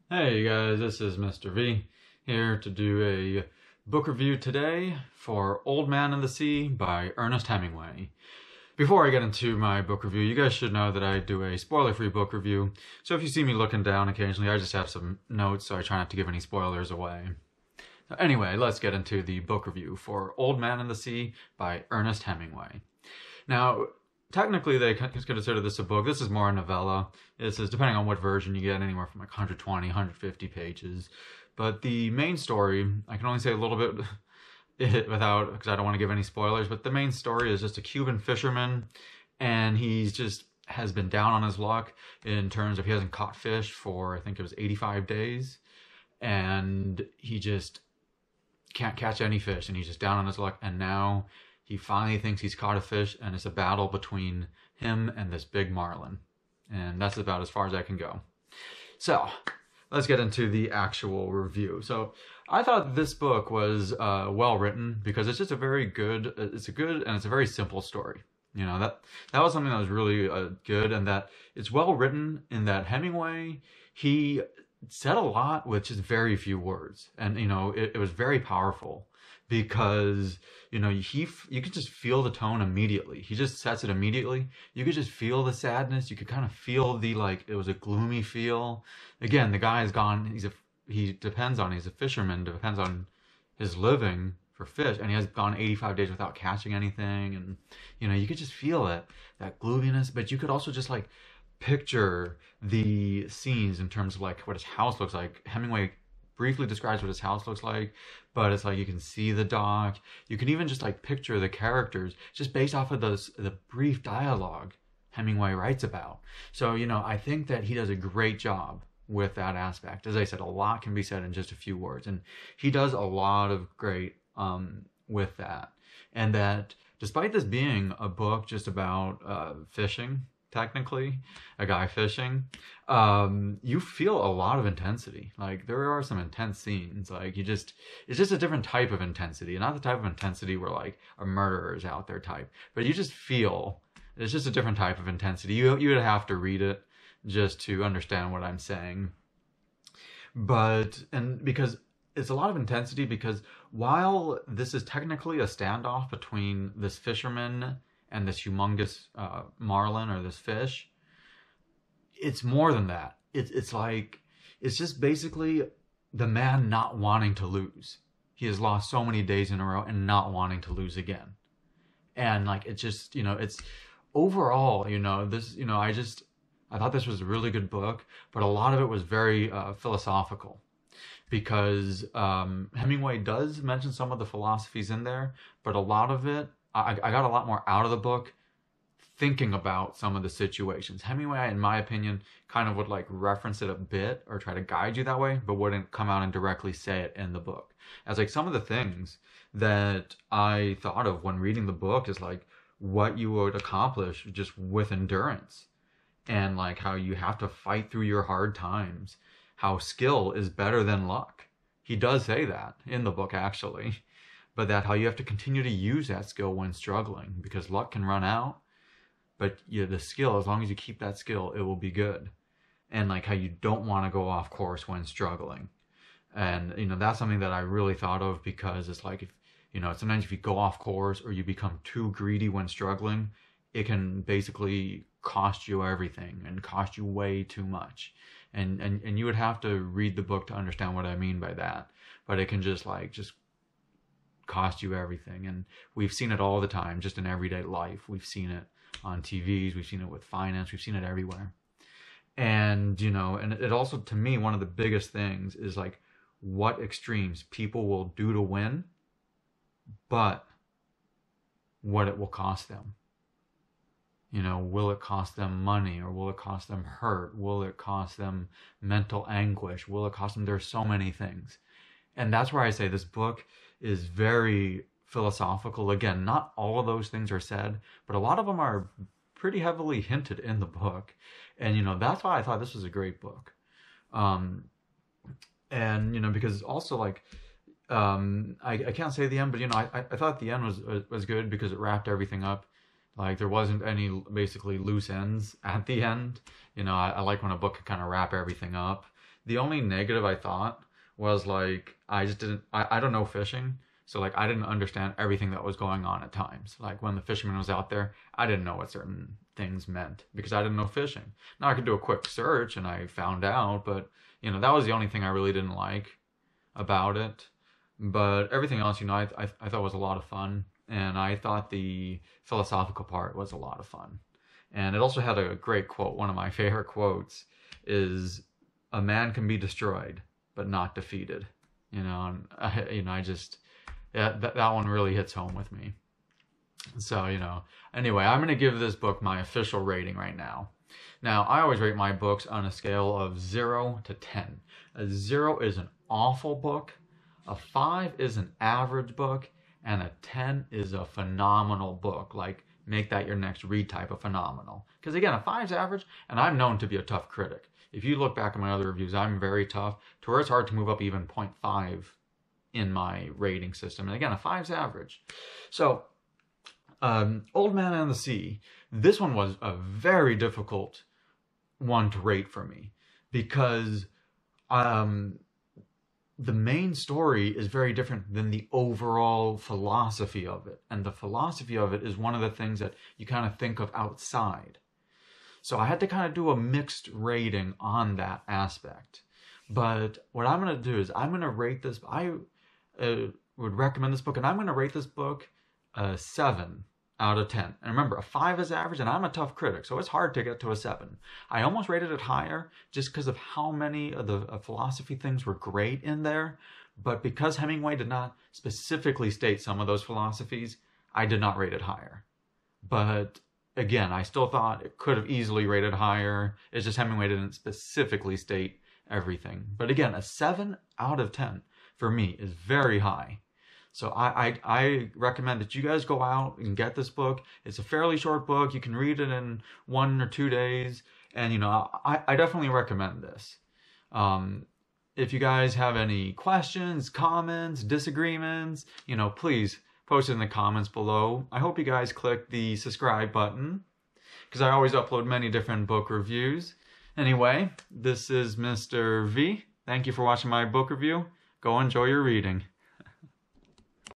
Hey guys, this is Mr. V here to do a book review today for Old Man and the Sea by Ernest Hemingway. Before I get into my book review, you guys should know that I do a spoiler-free book review. So if you see me looking down occasionally, I just have some notes, so I try not to give any spoilers away. So anyway, let's get into the book review for Old Man and the Sea by Ernest Hemingway. Now, technically they consider this a book. This is more a novella. This is, depending on what version you get, anywhere from like 120, 150 pages. But the main story, I can only say a little bit without, because I don't want to give any spoilers, but the main story is just a Cuban fisherman, and he's just has been down on his luck in terms of he hasn't caught fish for, I think it was 85 days, and he just can't catch any fish, and he's just down on his luck, and now he finally thinks he's caught a fish, and it's a battle between him and this big marlin. And that's about as far as I can go. So, let's get into the actual review. So, I thought this book was well written because it's just a very good, it's a good and it's a very simple story. You know, that was something that was really good, and that it's well written in that Hemingway, he said a lot with just very few words. And, you know, it was very powerful because, you know, you could just feel the tone immediately. He just sets it immediately. You could just feel the sadness. You could kind of feel the, like, it was a gloomy feel. Again, the guy is gone. He's a fisherman, depends on his living for fish, and he has gone 85 days without catching anything. And, you know, you could just feel it, that gloominess, but you could also just, like, picture the scenes in terms of, like, what his house looks like. Hemingway briefly describes what his house looks like, but it's like you can see the dock. You can even just like picture the characters just based off of the brief dialogue Hemingway writes about. So, you know, I think that he does a great job with that aspect. As I said, a lot can be said in just a few words, and he does a lot of great with that. And that despite this being a book just about fishing, technically, a guy fishing, you feel a lot of intensity. Like, there are some intense scenes. Like, it's just a different type of intensity. Not the type of intensity where, like, a murderer is out there type. But you just feel, it's just a different type of intensity. You would have to read it just to understand what I'm saying. And because it's a lot of intensity, because while this is technically a standoff between this fisherman and this humongous marlin, or this fish, it's more than that. It's like, it's just basically the man not wanting to lose. He has lost so many days in a row and not wanting to lose again. And like, it's just, you know, it's overall, you know, this, you know, I thought this was a really good book, but a lot of it was very philosophical. Because Hemingway does mention some of the philosophies in there, but a lot of it, I got a lot more out of the book thinking about some of the situations. Hemingway, in my opinion, kind of would like reference it a bit or try to guide you that way, but wouldn't come out and directly say it in the book. As like some of the things that I thought of when reading the book is like what you would accomplish just with endurance, and like how you have to fight through your hard times, how skill is better than luck. He does say that in the book, actually. But that how you have to continue to use that skill when struggling, because luck can run out, but the skill, as long as you keep that skill, it will be good. And like how you don't want to go off course when struggling. And, you know, that's something that I really thought of, because it's like, if, you know, sometimes if you go off course or you become too greedy when struggling, it can basically cost you everything and cost you way too much. And you would have to read the book to understand what I mean by that. But it can just cost you everything. And we've seen it all the time, just in everyday life. We've seen it on TVs, we've seen it with finance, we've seen it everywhere. And, you know, and it also, to me, one of the biggest things is like what extremes people will do to win, but what it will cost them. You know, will it cost them money, or will it cost them hurt? Will it cost them mental anguish? Will it cost them? There's so many things. And that's where I say this book is very philosophical. Again, not all of those things are said, but a lot of them are pretty heavily hinted in the book. And, you know, that's why I thought this was a great book. And, you know, because also like, I can't say the end, but, you know, I thought the end was good because it wrapped everything up. Like there wasn't any basically loose ends at the end. You know, I like when a book can kind of wrap everything up. The only negative I thought was like I just didn't I don't know fishing. So like I didn't understand everything that was going on at times. Like when the fisherman was out there, I didn't know what certain things meant because I didn't know fishing. Now I could do a quick search and I found out, but you know, that was the only thing I really didn't like about it. But everything else, you know, I thought was a lot of fun. And I thought the philosophical part was a lot of fun. And it also had a great quote. One of my favorite quotes is, "A man can be destroyed, but not defeated." You know, and I just, yeah, that one really hits home with me. So, you know, anyway, I'm going to give this book my official rating right now. Now, I always rate my books on a scale of 0 to 10. A 0 is an awful book. A 5 is an average book. And a 10 is a phenomenal book. Like, make that your next read type of phenomenal. Because again, a 5 is average, and I'm known to be a tough critic. If you look back at my other reviews, I'm very tough, to where it's hard to move up even 0.5 in my rating system. And again, a 5 is average. So, Old Man and the Sea, this one was a very difficult one to rate for me. Because the main story is very different than the overall philosophy of it. And the philosophy of it is one of the things that you kind of think of outside. So I had to kind of do a mixed rating on that aspect. But what I'm going to do is I'm going to rate this. I would recommend this book, and I'm going to rate this book a 7 out of 10. And remember, a 5 is average, and I'm a tough critic, so it's hard to get to a 7. I almost rated it higher just because of how many of the philosophy things were great in there. But because Hemingway did not specifically state some of those philosophies, I did not rate it higher. But again, I still thought it could have easily rated higher. It's just Hemingway didn't specifically state everything. But again, a 7 out of 10 for me is very high. So I recommend that you guys go out and get this book. It's a fairly short book. You can read it in 1 or 2 days. And, you know, I definitely recommend this. If you guys have any questions, comments, disagreements, you know, please post it in the comments below. I hope you guys click the subscribe button because I always upload many different book reviews. Anyway, this is Mr. V. Thank you for watching my book review. Go enjoy your reading.